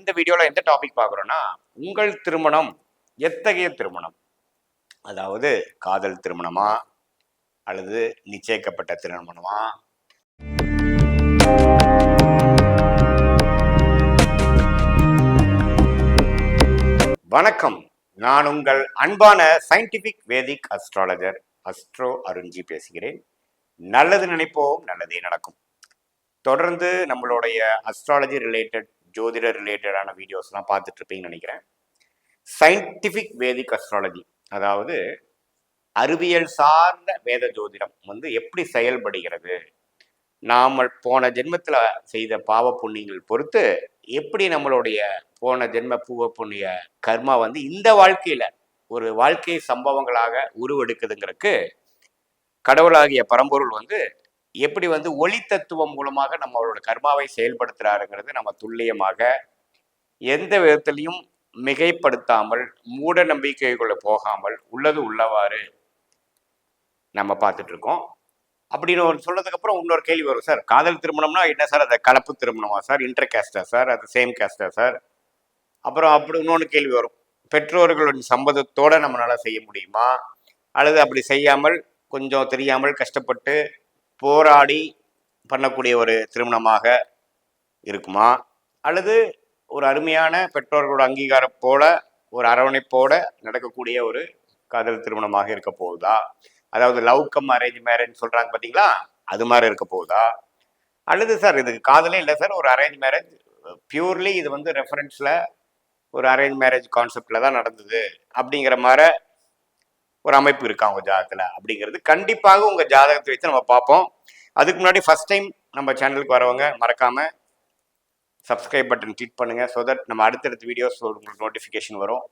இந்த வீடியோவில் எந்த டாபிக் பார்க்குறோன்னா, உங்கள் திருமணம் எத்தகைய திருமணம்? அதாவது காதல் திருமணமா அல்லது நிச்சயிக்கப்பட்ட திருமணமா? வணக்கம், நான் உங்கள் அன்பான சயின்டிபிக் வேதிக் அஸ்ட்ராலஜர் அஸ்ட்ரோ அருண்ஜி பேசுகிறேன். நல்லது நினைப்போம், நல்லதே நடக்கும். தொடர்ந்து நம்மளுடைய அஸ்ட்ராலஜி ரிலேட்டட், ஜோதிட ரிலேட்டடான வீடியோஸ்லாம் பார்த்துட்டு இருப்பீங்கன்னு நினைக்கிறேன். சயின்டிஃபிக் வேதிக் அஸ்ட்ராலஜி, அதாவது அறிவியல் சார்ந்த வேத ஜோதிடம் எப்படி செயல்படுகிறது, நாம் போன ஜென்மத்தில் செய்த பாவ புண்ணியங்கள் பொறுத்து எப்படி நம்மளுடைய போன ஜென்ம பூவ புண்ணிய கர்மா இந்த வாழ்க்கையில் ஒரு வாழ்க்கை சம்பவங்களாக உருவெடுக்குதுங்கிறதுக்கு கடவுளாகிய பரம்பொருள் எப்படி ஒளி தத்துவம் மூலமாக நம்மளோட கர்மாவை செயல்படுத்துறாருங்கிறது நம்ம துல்லியமாக எந்த விதத்திலையும் மிகைப்படுத்தாமல் மூட நம்பிக்கைக்குள்ள போகாமல் உள்ளது உள்ளவாறு நம்ம பார்த்துட்டு இருக்கோம். அப்படின்னு ஒரு சொல்றதுக்கு அப்புறம் இன்னொரு கேள்வி வரும், சார் காதல் திருமணம்னா என்ன சார்? அது கலப்பு திருமணமா சார்? இன்டர் கேஸ்டா சார்? அது சேம் கேஸ்டா சார்? அப்புறம் அப்படி இன்னொன்று கேள்வி வரும், பெற்றோர்களின் சம்மதத்தோட நம்மளால செய்ய முடியுமா, அல்லது அப்படி செய்யாமல் கொஞ்சம் தெரியாமல் கஷ்டப்பட்டு போராடி பண்ணக்கூடிய ஒரு திருமணமாக இருக்குமா, அல்லது ஒரு அருமையான பெற்றோர்களோட அங்கீகாரத்தோட ஒரு அரவணைப்போட நடக்கக்கூடிய ஒரு காதல் திருமணமாக இருக்க போகுதா? அதாவது லவ் கம் அரேஞ்ச் மேரேஜ் சொல்றாங்க பார்த்தீங்களா, அது மாதிரி இருக்க போகுதா? அல்லது சார் இதுக்கு காதலே இல்லை சார், ஒரு அரேஞ்ச் மேரேஜ் பியூர்லி இது ரெஃபரன்ஸ்ல ஒரு அரேஞ்ச் மேரேஜ் கான்செப்ட்ல தான் நடந்தது அப்படிங்கிற மாதிரி ஒரு அமைப்பு இருக்கா உங்க ஜாதகத்துல அப்படிங்கிறது கண்டிப்பாக உங்க ஜாதகத்தை வச்சு நம்ம பார்ப்போம். அதுக்கு முன்னாடி ஃபர்ஸ்ட் டைம் நம்ம சேனலுக்கு வரவங்க மறக்காம சப்ஸ்கிரைப் பட்டன் கிளிக் பண்ணுங்க. ஸோ தட் நம்ம அடுத்தடுத்த வீடியோஸ் உங்களுக்கு நோட்டிஃபிகேஷன் வரும்.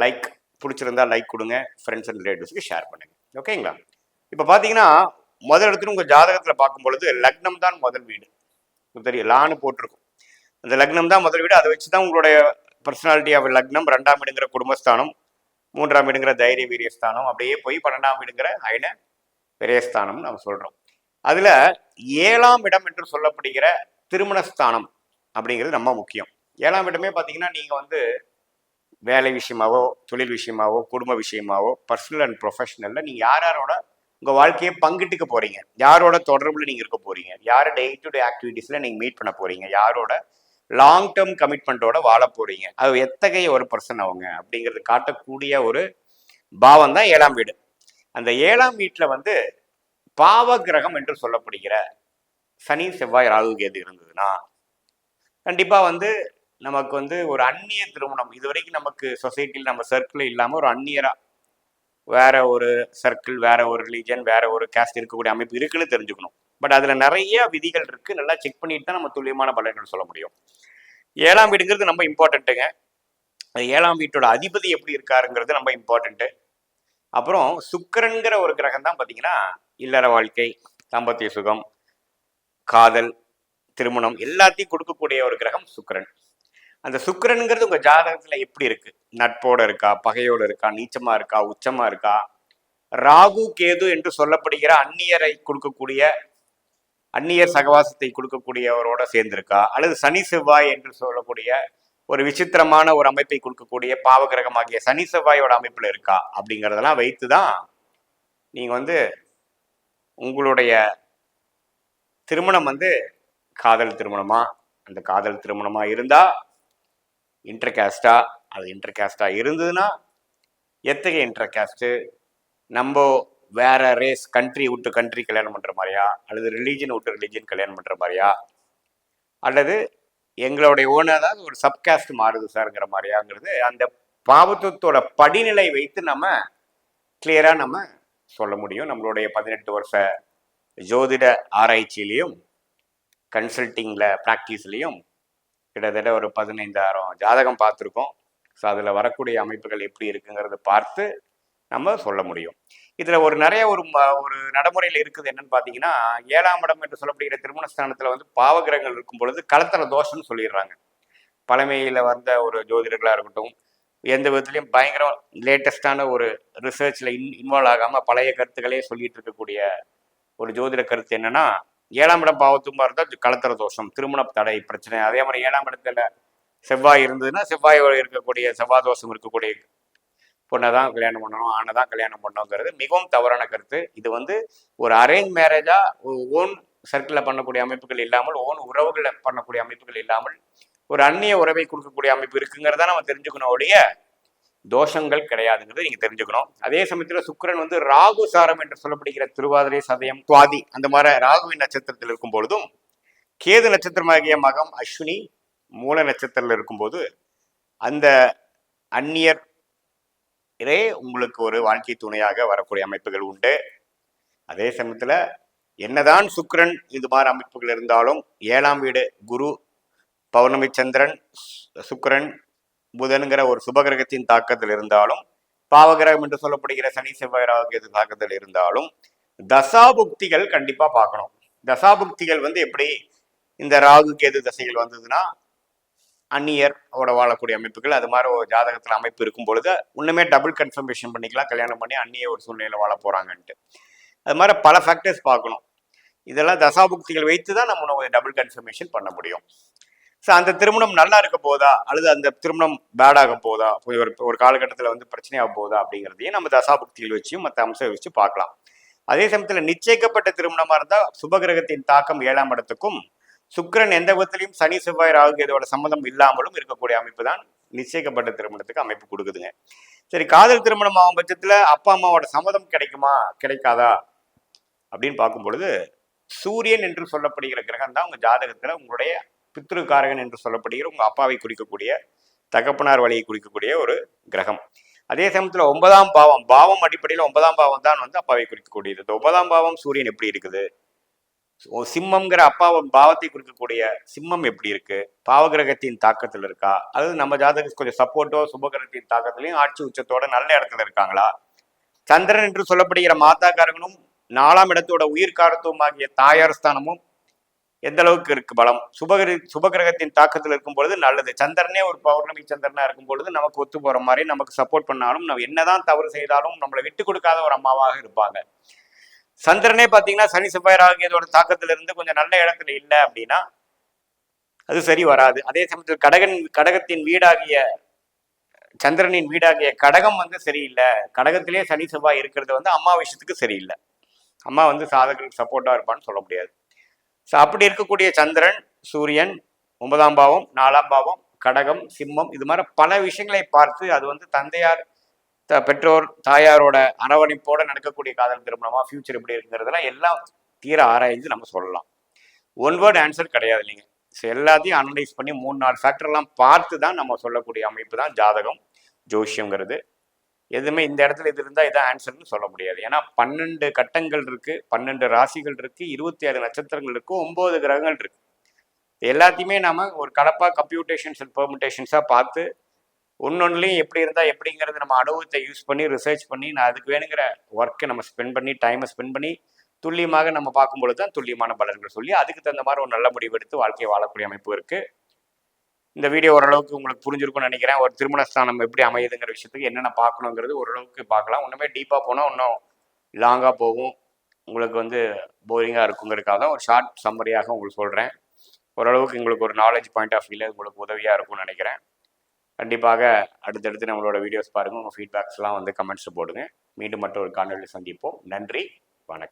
லைக் பிடிச்சிருந்தா லைக் கொடுங்க, ஃப்ரெண்ட்ஸ் அண்ட் ரிலேட்டிவ்ஸ்க்கு ஷேர் பண்ணுங்க. ஓகேங்களா? இப்போ பார்த்தீங்கன்னா முதல் இடத்துல உங்கள் ஜாதகத்தில் பார்க்கும் பொழுது லக்னம் தான் முதல் வீடு. தெரியும், லான்னு போட்டிருக்கும். அந்த லக்னம் தான் முதல் வீடு. அதை வச்சு தான் உங்களுடைய பர்சனாலிட்டி ஆஃப் லக்னம், 2ஆம் வீடுங்கிற குடும்பஸ்தானம், 3ஆம் வீடுங்கிற தைரிய வீரியஸ்தானம், அப்படியே போய் 12ஆம் வீடுங்கிற அயன விரயஸ்தானம் நம்ம சொல்கிறோம். அதில் 7ஆம் இடம் என்று சொல்லப்படுகிற திருமணஸ்தானம் அப்படிங்கிறது ரொம்ப முக்கியம். 7ஆம் இடமே பார்த்தீங்கன்னா நீங்கள் வேலை விஷயமாவோ, தொழில் விஷயமாவோ, குடும்ப விஷயமாவோ, பர்சனல் அண்ட் ப்ரொஃபஷனலில் நீங்கள் யாரோட உங்கள் வாழ்க்கையை பங்கிட்டுக்க போகிறீங்க, யாரோட தொடர்பில் நீங்கள் இருக்க போகிறீங்க, யாரை டே டு டே ஆக்டிவிட்டீஸில் நீங்கள் மீட் பண்ண போகிறீங்க, யாரோட லாங் டேர்ம் கமிட்மெண்ட்டோட வாழ போகிறீங்க, அது எத்தகைய ஒரு பர்சன் அவங்க அப்படிங்கிறது காட்டக்கூடிய ஒரு பாவம் தான் 7ஆம் வீடு. அந்த 7ஆம் வீட்டில் பாவ கிரகம் என்று சொல்லப்படுகிற சனி, செவ்வாய், ராகு, கேது இருந்ததுன்னா கண்டிப்பாக நமக்கு ஒரு அந்நிய திருமணம், இது வரைக்கும் நமக்கு சொசைட்டியில் நம்ம சர்க்கிள் இல்லாமல் ஒரு அந்நியராக வேற ஒரு சர்க்கிள், வேற ஒரு ரிலீஜன், வேற ஒரு கேஸ்ட் இருக்கக்கூடிய அமைப்பு இருக்குன்னு தெரிஞ்சுக்கணும். பட் அதில் நிறைய விதிகள் இருக்குது, நல்லா செக் பண்ணிட்டு தான் நம்ம துல்லியமான பலன்கள் சொல்ல முடியும். 7ஆம் வீடுங்கிறது ரொம்ப இம்பார்ட்டண்ட்டுங்க. 7ஆம் வீட்டோட அதிபதி எப்படி இருக்காருங்கிறது ரொம்ப இம்பார்ட்டண்ட்டு. அப்புறம் சுக்கிரன்கிற ஒரு கிரகம் தான் பார்த்தீங்கன்னா இல்லற வாழ்க்கை, தாம்பத்திய சுகம், காதல், திருமணம் எல்லாத்தையும் கொடுக்கக்கூடிய ஒரு கிரகம் சுக்கிரன். அந்த சுக்கிரனுங்கிறது உங்க ஜாதகத்துல எப்படி இருக்கு? நட்போட இருக்கா, பகையோட இருக்கா, நீச்சமா இருக்கா, உச்சமா இருக்கா? ராகு, கேது என்று சொல்லப்படுகிற அந்நியரை கொடுக்கக்கூடிய, அந்நியர் சகவாசத்தை கொடுக்கக்கூடியவரோட சேர்ந்திருக்கா, அல்லது சனி செவ்வாய் என்று சொல்லக்கூடிய ஒரு விசித்திரமான ஒரு அமைப்பை கொடுக்கக்கூடிய பாவகிரகமாகிய சனி செவ்வாயோட அமைப்புல இருக்கா அப்படிங்கிறதெல்லாம் வைத்துதான் நீங்க உங்களுடைய திருமணம் காதல் திருமணமா, அந்த காதல் திருமணமா இருந்தா இன்டர் கேஸ்டா, அது இன்டர் கேஸ்டா இருந்ததுன்னா எத்தகைய இன்டர் கேஸ்ட்டு, நம்ம வேற ரேஸ், கண்ட்ரி விட்டு கண்ட்ரி கல்யாணம் பண்ற மாதிரியா, அல்லது ரிலீஜன் விட்டு ரிலீஜன் கல்யாணம் பண்ற மாதிரியா, அல்லது எங்களுடைய ஓனராக ஒரு சப்காஸ்ட் மாறுது சார்ங்கிற மாதிரியாங்கிறது அந்த பாவத்துவத்தோட படிநிலை வைத்து நம்ம கிளியரா நம்ம சொல்ல முடியும். நம்மளுடைய 18 வருஷ ஜோதிட ஆராய்ச்சியிலையும் கன்சல்டிங்ல ப்ராக்டிஸ்லையும் கிட்டத்தட்ட ஒரு 15,000 ஜாதகம் பார்த்துருக்கோம். ஸோ அதில் வரக்கூடிய அமைப்புகள் எப்படி இருக்குங்கிறத பார்த்து நம்ம சொல்ல முடியும். இதில் நிறைய ஒரு நடைமுறையில் இருக்குது. என்னன்னு பார்த்தீங்கன்னா, 7ஆம் இடம் என்று சொல்லப்படுகிற திருமணஸ்தானத்தில் பாவகிரகங்கள் இருக்கும் பொழுது கலத்தர தோஷம்னு சொல்லிடுறாங்க. பழமையில் வந்த ஒரு ஜோதிடர்களாக இருக்கட்டும், எந்த விதத்துலையும் பயங்கரம் லேட்டஸ்டான ஒரு ரிசர்ச்சில் இன்வால்வ் ஆகாமல் பழைய கருத்துக்களே சொல்லிட்டு இருக்கக்கூடிய ஒரு ஜோதிட கருத்து என்னன்னா, 7ஆம் இடம் பாவத்துமா இருந்தால் கலத்தர தோஷம், திருமண தடை பிரச்சனை. அதே மாதிரி 7ஆம் இடத்துல செவ்வாய் இருந்ததுன்னா செவ்வாய் இருக்கக்கூடிய செவ்வாய் தோஷம் இருக்கக்கூடிய பொண்ணை தான் கல்யாணம் பண்ணணும், ஆணை தான் கல்யாணம் பண்ணணுங்கிறது மிகவும் தவறான கருத்து. இது வந்து ஒரு அரேஞ்ச் மேரேஜா ஓன் சர்க்கிளில் பண்ணக்கூடிய அமைப்புகள் இல்லாமல், ஓன் உறவுகளை பண்ணக்கூடிய அமைப்புகள் இல்லாமல், ஒரு அந்நிய உறவை கொடுக்கக்கூடிய அமைப்பு இருக்குங்கிறத நம்ம தெரிஞ்சுக்கணும். ஒழிய தோஷங்கள் கிடையாதுங்கிறது நீங்க தெரிஞ்சுக்கணும். அதே சமயத்துல சுக்கிரன் வந்து ராகு சாரம் என்று சொல்லப்படுகிற திருவாதிரை, சதயம், சுவாதி அந்த மாதிரி ராகுவின் நட்சத்திரத்தில் இருக்கும் பொழுதும், கேது நட்சத்திரமாகிய மகம், அஸ்வினி, மூல நட்சத்திரத்தில் இருக்கும்போது அந்த அந்நியரே உங்களுக்கு ஒரு வாழ்க்கை துணையாக வரக்கூடிய அமைப்புகள் உண்டு. அதே சமயத்துல என்னதான் சுக்கிரன் இது மாதிரி அமைப்புகள் இருந்தாலும் 7ஆம் வீடு குரு, பௌர்ணமி சந்திரன், சுக்கிரன், புதன்கிற ஒரு சுபகிரகத்தின் தாக்கத்தில் இருந்தாலும், பாவகிரகம் என்று சொல்லப்படுகிற சனி, செவ்வாய், ராகு தாக்கத்தில் இருந்தாலும் தசாபுக்திகள் கண்டிப்பா பார்க்கணும். தசாபுக்திகள் வந்து எப்படி இந்த ராகு கேது தசைகள் வந்ததுன்னா அந்நியரோட வாழக்கூடிய அமைப்புகள், அது மாதிரி ஒரு ஜாதகத்தில் அமைப்பு இருக்கும் பொழுது இன்னுமே டபுள் கன்ஃபர்மேஷன் பண்ணிக்கலாம், கல்யாணம் பண்ணி அந்நிய ஒரு சூழ்நிலையில் வாழ போறாங்கன்ட்டு. அது மாதிரி பல ஃபேக்டர்ஸ் பார்க்கணும். இதெல்லாம் தசாபுக்திகள் வைத்து தான் நம்ம டபுள் கன்ஃபர்மேஷன் பண்ண முடியும். ஸோ அந்த திருமணம் நல்லா இருக்க போதா அல்லது அந்த திருமணம் பேடாக போதா, ஒரு காலகட்டத்தில் வந்து பிரச்சனையாக போதா அப்படிங்கிறதையும் நம்ம தசாபுக்திகள் வச்சும் மற்ற அம்சம் வச்சு பார்க்கலாம். அதே சமயத்தில் நிச்சயிக்கப்பட்ட திருமணமாக இருந்தால் சுபகிரகத்தின் தாக்கம் 7ஆம் இடத்துக்கும், சுக்கிரன் எந்த விதத்திலையும் சனி, செவ்வாய், ராகு இதோட சம்மந்தம் இல்லாமலும் இருக்கக்கூடிய அமைப்பு தான் நிச்சயிக்கப்பட்ட திருமணத்துக்கு அமைப்பு கொடுக்குதுங்க. சரி, காதல் திருமணம் ஆகும் பட்சத்தில் அப்பா அம்மாவோட சம்மதம் கிடைக்குமா கிடைக்காதா அப்படின்னு பார்க்கும் பொழுது, சூரியன் என்று சொல்லப்படுகிற கிரகம் தான் உங்க ஜாதகத்துல உங்களுடைய பித்ருக்காரகன் என்று சொல்லப்படுகிற உங்க அப்பாவை குறிக்கக்கூடிய, தகப்பனார் வழியை குறிக்கக்கூடிய ஒரு கிரகம். அதே சமயத்துல 9ஆம் பாவம் அடிப்படையில் 9ஆம் பாவம் தான் வந்து அப்பாவை குறிக்கக்கூடியது. இந்த 9ஆம் பாவம் சூரியன் எப்படி இருக்குது, சிம்மம்ங்கிற அப்பாவின் பாவத்தை குறிக்கக்கூடிய சிம்மம் எப்படி இருக்கு, பாவகிரகத்தின் தாக்கத்தில் இருக்கா, அது நம்ம ஜாதகம் கொஞ்சம் சப்போர்ட்டோ சுபகிரகத்தின் தாக்கத்திலையும் ஆட்சி உச்சத்தோட நல்ல இடத்துல இருக்காங்களா, சந்திரன் என்று சொல்லப்படுகிற மாதாகாரகனும் 4ஆம் இடத்தோட உயிர்காரத்துவம் ஆகிய தாயார் ஸ்தானமும் எந்த அளவுக்கு இருக்கு பலம், சுபகிரகத்தின் தாக்கத்தில் இருக்கும் பொழுது நல்லது. சந்திரனே ஒரு பௌர்ணமி சந்திரனா இருக்கும் பொழுது நமக்கு ஒத்து போற மாதிரி, நமக்கு சப்போர்ட் பண்ணாலும், நம்ம என்னதான் தவறு செய்தாலும் நம்மளை விட்டு கொடுக்காத ஒரு அம்மாவாக இருப்பாங்க. சந்திரனே பாத்தீங்கன்னா சனி, செவ்வாய், ராகு இதோட தாக்கத்துல இருந்து கொஞ்சம் நல்ல இடத்துல இல்லை அப்படின்னா அது சரி வராது. அதே சமயத்தில் கடகத்தின் வீடாகிய சந்திரனின் வீடாகிய கடகம் வந்து சரியில்லை, கடகத்திலே சனி செவ்வாய் இருக்கிறது வந்து அம்மா விஷயத்துக்கு சரியில்லை. அம்மா வந்து சாதகர்களுக்கு சப்போர்ட்டா இருப்பான்னு சொல்ல முடியாது. ஸோ அப்படி இருக்கக்கூடிய சந்திரன், சூரியன், 9ஆம் பாவம், 4ஆம் பாவம், கடகம், சிம்மம் இது மாதிரி பல விஷயங்களை பார்த்து அது வந்து தந்தையார், பெற்றோர், தாயாரோட அரவணைப்போட நடக்கக்கூடிய காதல் திருமணமா, ஃபியூச்சர் எப்படி இருக்குங்கிறதெல்லாம் எல்லாம் தீர ஆராய்ஞ்சு நம்ம சொல்லலாம். ஒன் வேர்ட் ஆன்சர் கிடையாது இல்லைங்க. ஸோ எல்லாத்தையும் அனலைஸ் பண்ணி 3-4 ஃபேக்டர்லாம் பார்த்து தான் நம்ம சொல்லக்கூடிய அமைப்பு தான் ஜாதகம், ஜோஷியங்கிறது. எதுவுமே இந்த இடத்துல இது இருந்தால் இதான் ஆன்சர்னு சொல்ல முடியாது. ஏன்னா 12 கட்டங்கள் இருக்கு, 12 ராசிகள் இருக்கு, 27 நட்சத்திரங்கள் இருக்கு, 9 கிரகங்கள் இருக்கு. எல்லாத்தையுமே நாம ஒரு கலப்பா கம்ப்யூட்டேஷன்ஸ் அண்ட் பெர்முடேஷன்ஸா பார்த்து ஒன்னொன்னுலையும் எப்படி இருந்தால் எப்படிங்கிறது நம்ம அனுபவத்தை யூஸ் பண்ணி ரிசர்ச் பண்ணி நான் அதுக்கு வேணுங்கிற ஒர்க்கை நம்ம ஸ்பெண்ட் பண்ணி டைமை ஸ்பெண்ட் பண்ணி துல்லியமாக நம்ம பார்க்கும்பொழுது தான் துல்லியமான பலன்கள் சொல்லி அதுக்கு தகுந்த மாதிரி ஒரு நல்ல முடிவு எடுத்து வாழ்க்கையை வாழக்கூடிய அமைப்பு இருக்கு. இந்த வீடியோ ஓரளவுக்கு உங்களுக்கு புரிஞ்சிருக்கும்னு நினைக்கிறேன். ஒரு திருமண ஸ்தானம் எப்படி அமையுதுங்கிற விஷயத்துக்கு என்னென்ன பார்க்கணுங்கிறது ஓரளவுக்கு பார்க்கலாம். இன்னுமே டீப்பாக போனால் இன்னும் லாங்காக போகும், உங்களுக்கு வந்து போரிங்காக இருக்குங்கிறதுக்காக ஒரு ஷார்ட் சம்மரியாக உங்களுக்கு சொல்கிறேன். ஓரளவுக்கு உங்களுக்கு ஒரு நாலேஜ் பாயிண்ட் ஆஃப் வியூவில் உங்களுக்கு உதவியாக இருக்கும்னு நினைக்கிறேன். கண்டிப்பாக அடுத்தடுத்து நம்மளோட வீடியோஸ் பாருங்கள், உங்கள் ஃபீட்பேக்ஸ்லாம் வந்து கமெண்ட்ஸில் போடுங்க. மீண்டும் மற்றொரு காணொலியில் சந்திப்போம். நன்றி, வணக்கம்.